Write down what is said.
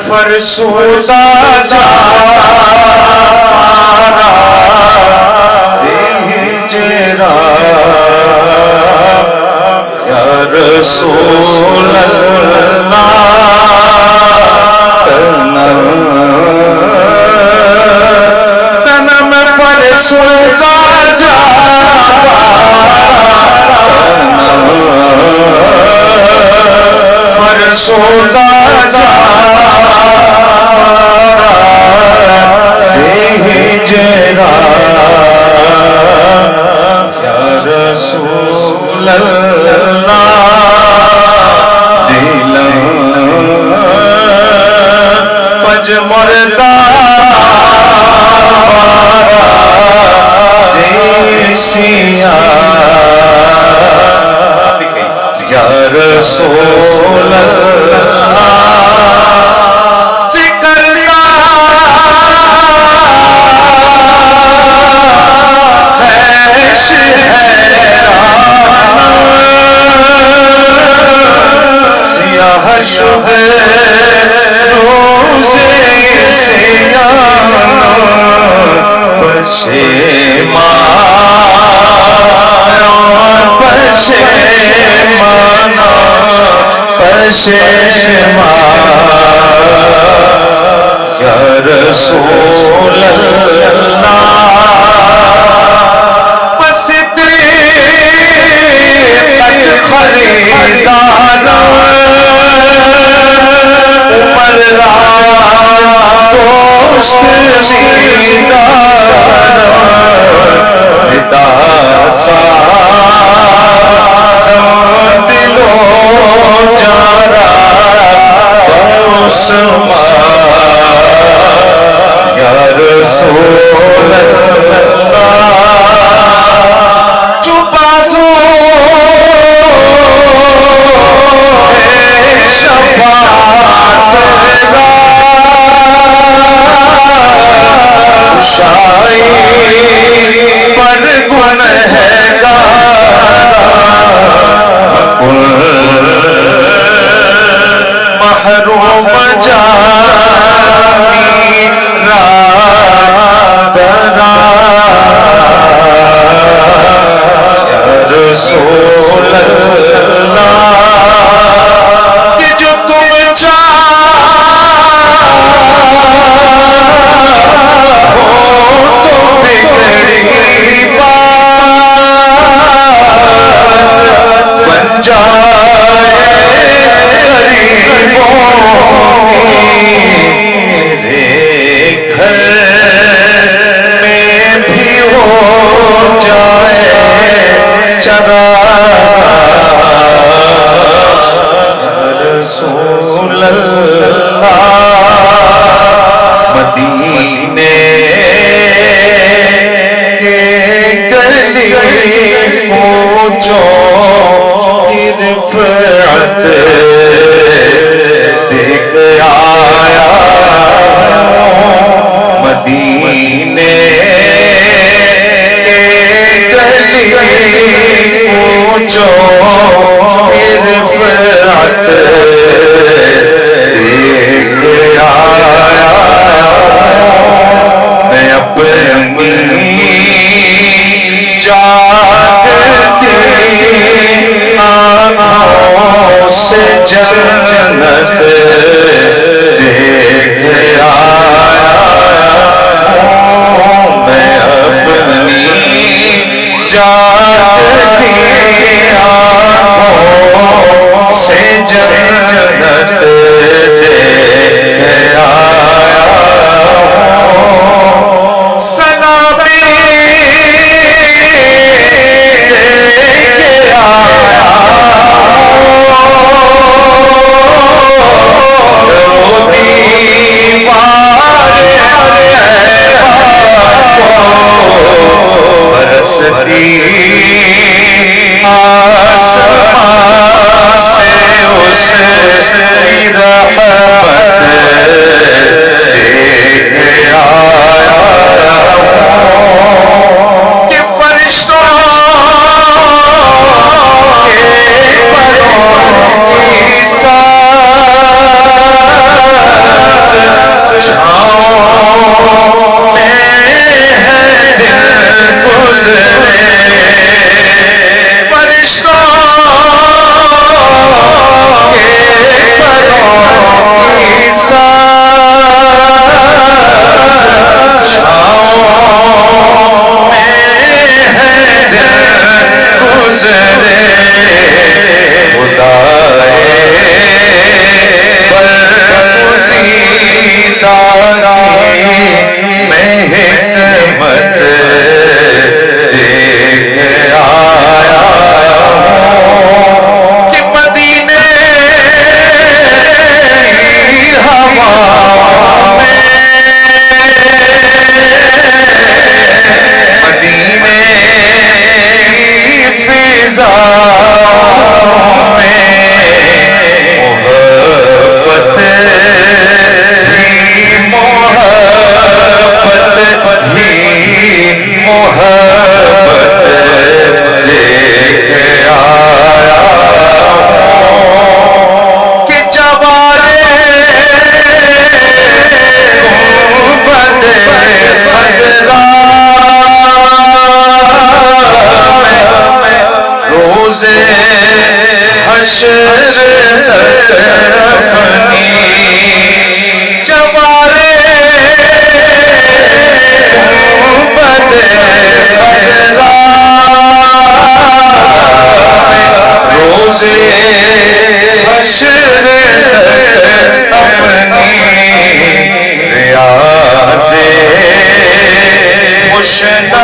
فرسودہ جا پارا ہجرا یا رسول اللہ تنم فرسودہ جا فرسودہ جا یا رسول اللہ دلم پج مردہ زیشیا یا رسول اللہ شب روزے سیاہ پشیمان یا رسول اللہ بس طریقت خریدار عمر را دوست دیدار فدا سازم دل و جارا عثمان یا رسول اللہ جو بازو شائی پر گنہگار محروم جانی رات یا رسول اللہ کہ جو تم مدینے کے گلی پوچھو کی رفعت دیکھ آیا مدینے کے گلی پوچھو کی رفعت سے جنت دیکھ آیا میں اپنی جاگتی آنکھوں سے جنت دیکھ آیا سلامی دیکھ آیا برستی آسمان سے اس کی رحمت دیکھ آیا شدہ